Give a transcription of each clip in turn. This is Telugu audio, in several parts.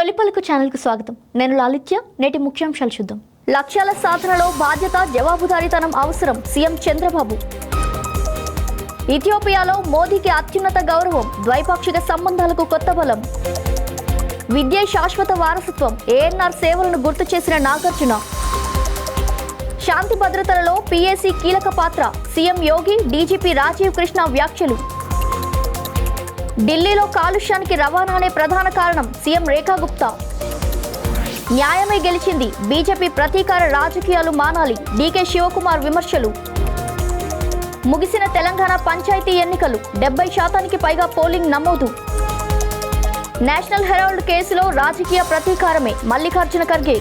తొలిపలుకు ఛానల్కు స్వాగతం. నేను లాలిత్య. నేటి ముఖ్యాంశాలు చూద్దాం. లక్ష్యాల సాధనలో బాధ్యత, జవాబుదారీతనం అవసరం. సీఎం చంద్రబాబు. ఇథియోపియాలో మోదీకి అత్యున్నత గౌరవం. ద్వైపాక్షిక సంబంధాలకు కొత్త బలం. విద్యే శాశ్వత వారసత్వం. ఏఎన్ఆర్ సేవలను గుర్తు చేసిన నాగార్జున. శాంతి భద్రతలలో పీఏసీ కీలక పాత్ర. సీఎం యోగి, డీజీపీ రాజీవ్ కృష్ణ వ్యాఖ్యలు. ఢిల్లీలో కాలుష్యానికి రవాణానే ప్రధాన కారణం. సీఎం రేఖా గుప్తా. న్యాయమే గెలిచింది. బీజేపీ ప్రతీకార రాజకీయాలు మానాలి. డీకే శివకుమార్ విమర్శలు. ముగిసిన తెలంగాణ పంచాయతీ ఎన్నికలు. 70% పైగా పోలింగ్ నమోదు. నేషనల్ హెరాల్డ్ కేసులో రాజకీయ ప్రతీకారమే. మల్లికార్జున ఖర్గే.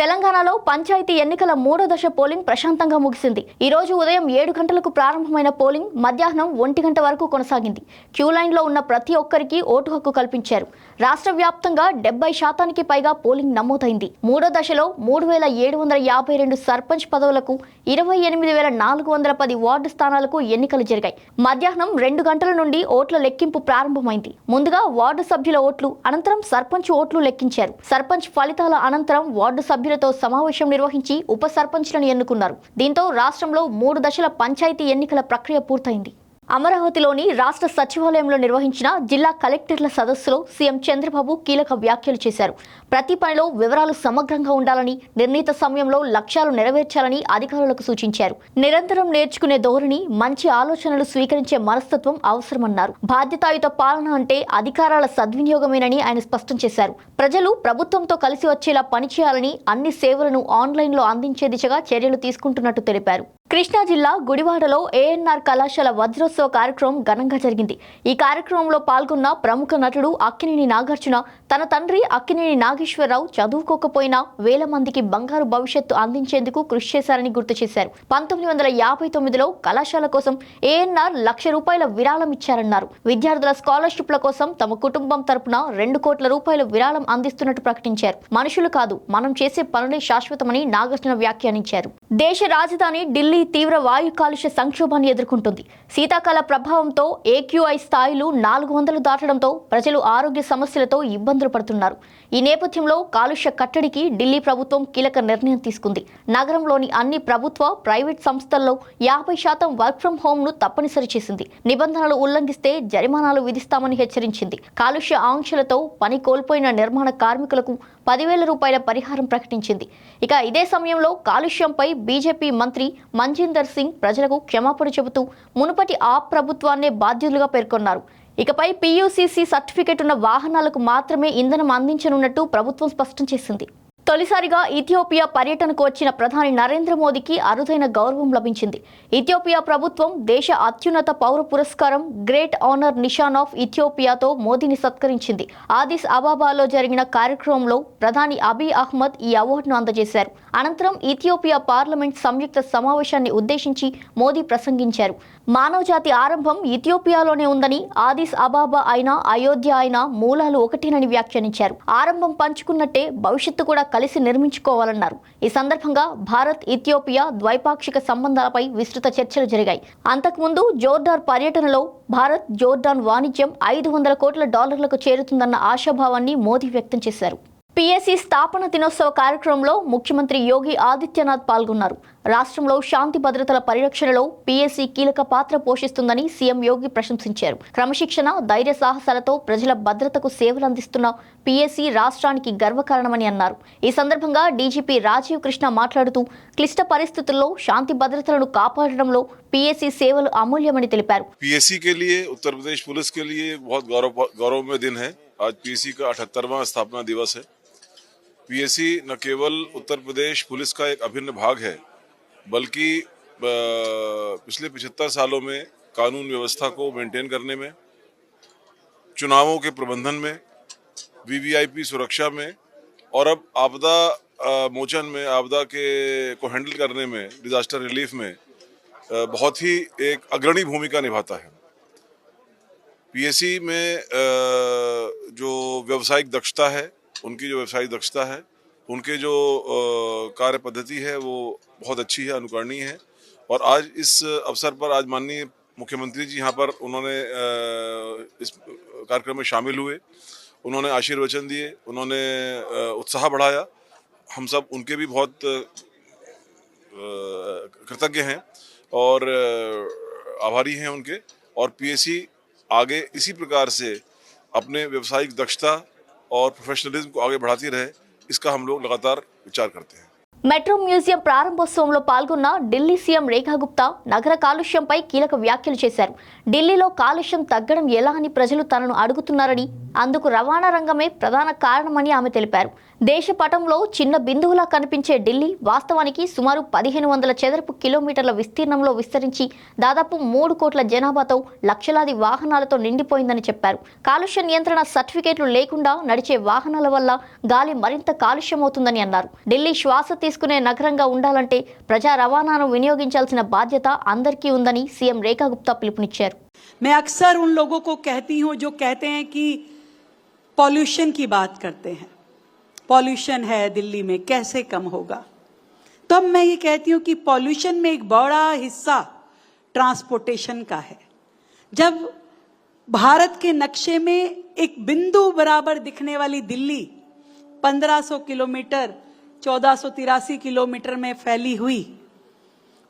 తెలంగాణలో పంచాయతీ ఎన్నికల 3వ దశ పోలింగ్ ప్రశాంతంగా ముగిసింది. ఈ రోజు ఉదయం 7 గంటలకు ప్రారంభమైన పోలింగ్ మధ్యాహ్నం 1 గంట వరకు కొనసాగింది. క్యూ లైన్లో ఉన్న ప్రతి ఒక్కరికి ఓటు హక్కు కల్పించారు. రాష్ట్ర వ్యాప్తంగా 70% పైగా పోలింగ్ నమోదైంది. 3వ దశలో 3752 సర్పంచ్ పదవులకు, 28410 వార్డు స్థానాలకు ఎన్నికలు జరిగాయి. మధ్యాహ్నం 2 గంటల నుండి ఓట్ల లెక్కింపు ప్రారంభమైంది. ముందుగా వార్డు సభ్యుల ఓట్లు, అనంతరం సర్పంచ్ ఓట్లు లెక్కించారు. సర్పంచ్ ఫలితాల అనంతరం వార్డు సభ్యులతో సమావేశం నిర్వహించి ఉప సర్పంచ్లను ఎన్నుకున్నారు. దీంతో రాష్ట్రంలో 3 దశల పంచాయతీ ఎన్నికల ప్రక్రియ పూర్తయింది. అమరావతిలోని రాష్ట్ర సచివాలయంలో నిర్వహించిన జిల్లా కలెక్టర్ల సదస్సులో సీఎం చంద్రబాబు కీలక వ్యాఖ్యలు చేశారు. ప్రతి పనిలో వివరాలు సమగ్రంగా ఉండాలని, నిర్ణీత సమయంలో లక్ష్యాలు నెరవేర్చాలని అధికారులకు సూచించారు. నిరంతరం నేర్చుకునే ధోరణి, మంచి ఆలోచనలు స్వీకరించే మనస్తత్వం అవసరమన్నారు. బాధ్యతాయుత పాలన అంటే అధికారాల సద్వినియోగమేనని ఆయన స్పష్టం చేశారు. ప్రజలు ప్రభుత్వంతో కలిసి వచ్చేలా పనిచేయాలని, అన్ని సేవలను ఆన్లైన్లో అందించే దిశగా చర్యలు తీసుకుంటున్నట్టు తెలిపారు. కృష్ణా జిల్లా గుడివాడలో ఏఎన్ఆర్ కళాశాల వజ్రోత్సవ కార్యక్రమం ఘనంగా జరిగింది. ఈ కార్యక్రమంలో పాల్గొన్న ప్రముఖ నటుడు అక్కినేని నాగార్జున తన తండ్రి అక్కినేని నాగేశ్వరరావు చదువుకోకపోయినా వేల మందికి బంగారు భవిష్యత్తు అందించేందుకు కృషి చేశారని గుర్తు చేశారు. 1959లో కళాశాల కోసం ఏఎన్ఆర్ ₹1,00,000 విరాళం ఇచ్చారన్నారు. విద్యార్థుల స్కాలర్షిప్ల కోసం తమ కుటుంబం తరపున ₹2 కోట్ల విరాళం అందిస్తున్నట్టు ప్రకటించారు. మనుషులు కాదు, మనం చేసే పనులే శాశ్వతమని నాగార్జున వ్యాఖ్యానించారు. దేశ రాజధాని ఢిల్లీ తీవ్ర వాయు కాలుష్య సంక్షోభాన్ని ఎదుర్కొంటుంది. శీతాకాల ప్రభావంతో ఏక్యూఐ స్థాయిలు 400 దాటడంతో ప్రజలు ఆరోగ్య సమస్యలతో ఇబ్బందులు పడుతున్నారు. ఈ నేపథ్యంలో కాలుష్య కట్టడికి ఢిల్లీ ప్రభుత్వం కీలక నిర్ణయం తీసుకుంది. నగరంలోని అన్ని ప్రభుత్వ, ప్రైవేట్ సంస్థల్లో 50% వర్క్ ఫ్రం హోమ్ ను తప్పనిసరి చేసింది. నిబంధనలు ఉల్లంఘిస్తే జరిమానాలు విధిస్తామని హెచ్చరించింది. కాలుష్య ఆంక్షలతో పని కోల్పోయిన నిర్మాణ కార్మికులకు ₹10,000 పరిహారం ప్రకటించింది. ఇక ఇదే సమయంలో కాలుష్యంపై బీజేపీ మంత్రి మంజీందర్ సింగ్ ప్రజలకు క్షమాపణ చెబుతూ మునుపటి ఆప్ ప్రభుత్వాన్నే బాధ్యులుగా పేర్కొన్నారు. ఇకపై పీయూసీసీ సర్టిఫికెట్ ఉన్న వాహనాలకు మాత్రమే ఇంధనం అందించనున్నట్టు ప్రభుత్వం స్పష్టం చేసింది. తొలిసారిగా ఇథియోపియా పర్యటనకు వచ్చిన ప్రధాని నరేంద్ర మోదీకి అరుదైన గౌరవం లభించింది. ఇథియోపియా ప్రభుత్వం దేశ అత్యున్నత పౌర పురస్కారం గ్రేట్ ఆనర్ నిషాన్ ఆఫ్ ఇథియోపియాతో మోదీని సత్కరించింది. ఆదిస్ అబాబాలో జరిగిన కార్యక్రమంలో ప్రధాని అబీ అహ్మద్ ఈ అవార్డును అందజేశారు. అనంతరం ఇథియోపియా పార్లమెంట్ సంయుక్త సమావేశాన్ని ఉద్దేశించి మోదీ ప్రసంగించారు. మానవజాతి ఆరంభం ఇథియోపియాలోనే ఉందని, ఆదిస్ అబాబా అయినా అయోధ్య అయినా మూలాలు ఒకటేనని వ్యాఖ్యానించారు. ఆరంభం పంచుకున్నట్టే భవిష్యత్తు కూడా కలిసి నిర్మించుకోవాలన్నారు. ఈ సందర్భంగా భారత్, ఇథియోపియా ద్వైపాక్షిక సంబంధాలపై విస్తృత చర్చలు జరిగాయి. అంతకుముందు జోర్డాన్ పర్యటనలో భారత్, జోర్డాన్ వాణిజ్యం $500 కోట్ల చేరుతుందన్న ఆశాభావాన్ని మోదీ వ్యక్తం చేశారు. పీఏసీ స్థాపన దినోత్సవ కార్యక్రమంలో ముఖ్యమంత్రి యోగి ఆదిత్యనాథ్ పాల్గొన్నారు. రాష్ట్రంలో శాంతి భద్రతల పరిరక్షణలో పీఏసీ కీలక పాత్ర పోషిస్తుందని సీఎం యోగి ప్రశంసించారు. క్రమశిక్షణ, ధైర్య సాహసాలతో ప్రజల భద్రతకు సేవలందిస్తున్న పీఏసీ రాష్ట్రానికి గర్వకారణమని అన్నారు. ఈ సందర్భంగా డీజీపీ రాజీవ్ కృష్ణ మాట్లాడుతూ క్లిష్ట పరిస్థితుల్లో శాంతి భద్రతలను కాపాడడంలో పీఏసీ సేవలు అమూల్యమని తెలిపారు. पीएसी के लिए, उत्तर प्रदेश पुलिस के लिए बहुत गौरवमय दिन है। आज पीएसी का 78वां स्थापना दिवस है। पीएसी न केवल उत्तर प्रदेश पुलिस का एक अभिन्न भाग है, बल्कि पिछले 75 सालों में कानून व्यवस्था को मेंटेन करने में, चुनावों के प्रबंधन में, वीवीआईपी सुरक्षा में और अब आपदा मोचन में, आपदा के को हैंडल करने में, डिजास्टर रिलीफ में बहुत ही एक अग्रणी भूमिका निभाता है। पीएसी में जो व्यावसायिक दक्षता है, उनकी जो व्यावसायिक दक्षता है, उनके जो कार्य पद्धति है वो बहुत अच्छी है, अनुकरणीय है। और आज इस अवसर पर आज माननीय मुख्यमंत्री जी यहाँ पर उन्होंने इस कार्यक्रम में शामिल हुए उन्होंने आशीर्वचन दिए, उन्होंने उत्साह बढ़ाया। हम सब उनके भी बहुत कृतज्ञ हैं और आभारी हैं उनके। और पीएसी आगे इसी प्रकार से अपने व्यावसायिक दक्षता और प्रोफेशनलिज्म को आगे बढ़ाती रहे, इसका हम लोग लगातार विचार करते हैं। మెట్రో మ్యూజియం ప్రారంభోత్సవంలో పాల్గొన్న ఢిల్లీ సీఎం రేఖా గుప్తా నగర కాలుష్యంపై కీలక వ్యాఖ్యలు చేశారు. ఢిల్లీలో కాలుష్యం తగ్గడం ఎలా అని ప్రజలు తనను అడుగుతున్నారని, అందుకు రవాణా రంగమే ప్రధాన కారణమని ఆమె తెలిపారు. దేశ పటంలో చిన్న బిందువులా కనిపించే ఢిల్లీ వాస్తవానికి సుమారు 1500 చదరపు కిలోమీటర్ల విస్తీర్ణంలో విస్తరించి దాదాపు 3 కోట్ల జనాభాతో లక్షలాది వాహనాలతో నిండిపోయిందని చెప్పారు. కాలుష్య నియంత్రణ సర్టిఫికేట్లు లేకుండా నడిచే వాహనాల వల్ల గాలి మరింత కాలుష్యమవుతుందని అన్నారు. ఢిల్లీ శ్వాస తీసుకునే నగరంగా ఉండాలంటే ప్రజా రవాణాను వినియోగించాల్సిన బాధ్యత అందరికీ ఉందని సీఎం రేఖా గుప్తా పిలుపునిచ్చారు. मैं अक्सर उन लोगों को कहती हूं जो कहते हैं कि पॉल्यूशन की बात करते हैं, पॉल्यूशन है दिल्ली में कैसे कम होगा। तो अब मैं ये कहती हूं कि पॉल्यूशन में एक बड़ा हिस्सा ट्रांसपोर्टेशन का है। जब भारत के नक्शे में एक बिंदु बराबर दिखने वाली दिल्ली 1500 किलोमीटर 1483 किलोमीटर में फैली हुई,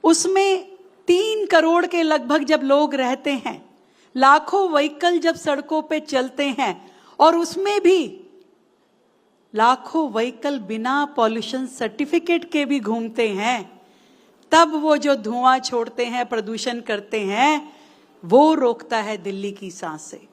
उसमें 3 करोड़ के लगभग जब लोग रहते हैं, लाखों व्हीकल जब सड़कों पे चलते हैं और उसमें भी लाखों व्हीकल बिना पॉल्यूशन सर्टिफिकेट के भी घूमते हैं, तब वो जो धुआं छोड़ते हैं, प्रदूषण करते हैं, वो रोकता है दिल्ली की सांसें।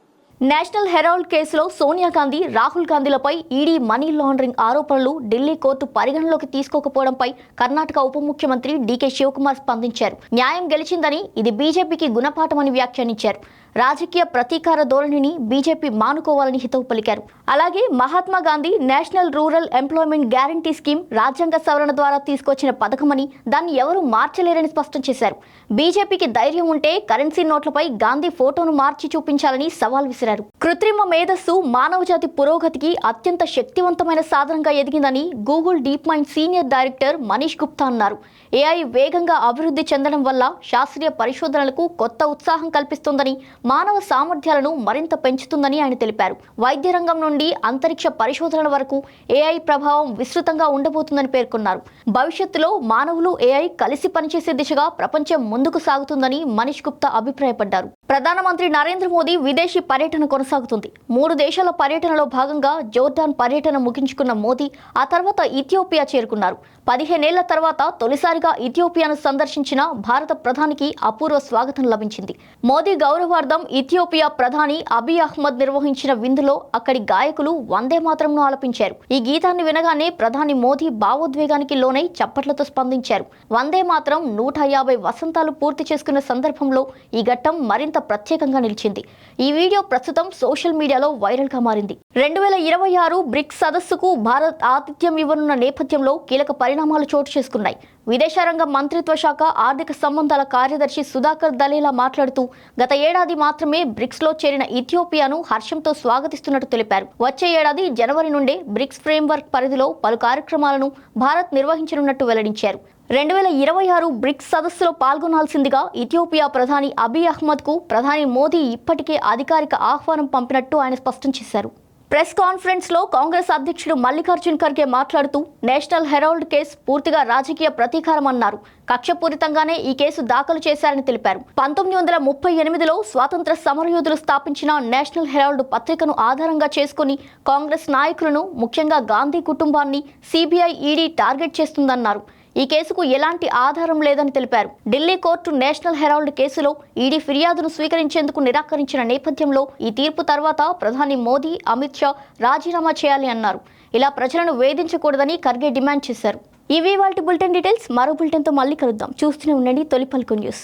నేషనల్ హెరాల్డ్ కేసులో సోనియా గాంధీ, రాహుల్ గాంధీలపై ఈడీ మనీ లాండరింగ్ ఆరోపణలు ఢిల్లీ కోర్టు పరిగణలోకి తీసుకోకపోవడంపై కర్ణాటక ఉప ముఖ్యమంత్రి డీకే శివకుమార్ స్పందించారు. న్యాయం గెలిచిందని, ఇది బీజేపీకి గుణపాఠమని వ్యాఖ్యానించారు. రాజకీయ ప్రతీకార ధోరణిని బీజేపీ మానుకోవాలని హితవు పలికారు. అలాగే Mahatma Gandhi national rural employment guarantee scheme రాజ్యాంగ సవరణ ద్వారా తీసుకొచ్చిన పథకమని, దాన్ని ఎవరూ మార్చలేరని స్పష్టం చేశారు. బీజేపీకి ధైర్యం ఉంటే కరెన్సీ నోట్లపై గాంధీ ఫోటోను మార్చి చూపించాలని సవాల్ విసిరారు. కృత్రిమ మేధస్సు మానవజాతి పురోగతికి అత్యంత శక్తివంతమైన సాధనంగా ఎదిగిందని Google DeepMind senior director Manish Gupta అన్నారు. ఏఐ వేగంగా అభివృద్ధి చెందడం వల్ల శాస్త్రీయ పరిశోధనలకు కొత్త ఉత్సాహం కల్పిస్తుందని, మానవ సామర్థ్యాలను మరింత పెంచుతుందని ఆయన తెలిపారు. వైద్య రంగం నుండి అంతరిక్ష పరిశోధనల వరకు ఏఐ ప్రభావం విస్తృతంగా ఉండబోతుందని పేర్కొన్నారు. భవిష్యత్తులో మానవులు ఏఐ కలిసి పనిచేసే దిశగా ప్రపంచం ముందుకు సాగుతుందని మనీష్ గుప్తా అభిప్రాయపడ్డారు. ప్రధానమంత్రి నరేంద్ర మోదీ విదేశీ పర్యటన కొనసాగుతుంది. 3 దేశాల పర్యటనలో భాగంగా జోర్డాన్ పర్యటన ముగించుకున్న మోదీ ఆ తర్వాత ఇథియోపియా చేరుకున్నారు. 15 ఏళ్ల తర్వాత తొలిసారిగా ఇథియోపియాను సందర్శించిన భారత ప్రధానికి అపూర్వ స్వాగతం లభించింది. మోదీ గౌరవార్థం ఇథియోపియా ప్రధాని అబీ అహ్మద్ నిర్వహించిన విందులో అక్కడి గాయకులు వందే మాతరంను ఆలపించారు. ఈ గీతాన్ని వినగానే ప్రధాని మోదీ భావోద్వేగానికి లోనై చప్పట్లతో స్పందించారు. వందే మాతరం 150 వసంతాలు పూర్తి చేసుకున్న సందర్భంలో ఈ ఘట్టం మరింత ప్రత్యేకంగా నిలిచింది. ఈ వీడియో ప్రస్తుతం సోషల్ మీడియాలో వైరల్ గా మారింది. 2026 బ్రిక్స్ సదస్సుకు భారత్ ఆతిథ్యం ఇవ్వనున్న నేపథ్యంలో కీలక పరిణామాలు చోటు చేసుకున్నాయి. విదేశాంగ మంత్రిత్వ శాఖ ఆర్థిక సంబంధాల కార్యదర్శి సుధాకర్ దలేలా మాట్లాడుతూ, గత ఏడాది మాత్రమే బ్రిక్స్ లో చేరిన ఇథియోపియాను హర్షంతో స్వాగతిస్తున్నట్టు తెలిపారు. వచ్చే ఏడాది జనవరి నుండే బ్రిక్స్ ఫ్రేమ్వర్క్ పరిధిలో పలు కార్యక్రమాలను భారత్ నిర్వహించనున్నట్టు వెల్లడించారు. 2026 బ్రిక్స్ సదస్సులో పాల్గొనాల్సిందిగా ఇథియోపియా ప్రధాని అబీ అహ్మద్ కు ప్రధాని మోదీ ఇప్పటికే అధికారిక ఆహ్వానం పంపినట్టు ఆయన స్పష్టం చేశారు. ప్రెస్ కాన్ఫరెన్స్ లో కాంగ్రెస్ అధ్యక్షుడు మల్లికార్జున్ ఖర్గే మాట్లాడుతూ, నేషనల్ హెరాల్డ్ కేసు పూర్తిగా రాజకీయ ప్రతీకారం అన్నారు. కక్షపూరితంగానే ఈ కేసు దాఖలు చేశారని తెలిపారు. 1938లో స్వాతంత్ర సమరయోధులు స్థాపించిన నేషనల్ హెరాల్డ్ పత్రికను ఆధారంగా చేసుకుని కాంగ్రెస్ నాయకులను, ముఖ్యంగా గాంధీ కుటుంబాన్ని సిబిఐ, ఈడీ టార్గెట్ చేస్తుందన్నారు. ఈ కేసుకు ఎలాంటి ఆధారం లేదని తెలిపారు. ఢిల్లీ కోర్టు నేషనల్ హెరాల్డ్ కేసులో ఈడీ ఫిర్యాదును స్వీకరించేందుకు నిరాకరించిన నేపథ్యంలో ఈ తీర్పు తర్వాత ప్రధాని మోదీ, అమిత్ షా రాజీనామా చేయాలి అన్నారు. ఇలా ప్రజలను వేధించకూడదని ఖర్గే డిమాండ్ చేశారు. ఇవి వాటి బులెటిన్ డీటెయిల్స్. మరో బులెటిన్తో మళ్ళీ కలుద్దాం. చూస్తూనే ఉండండి తొలి పలుకు న్యూస్.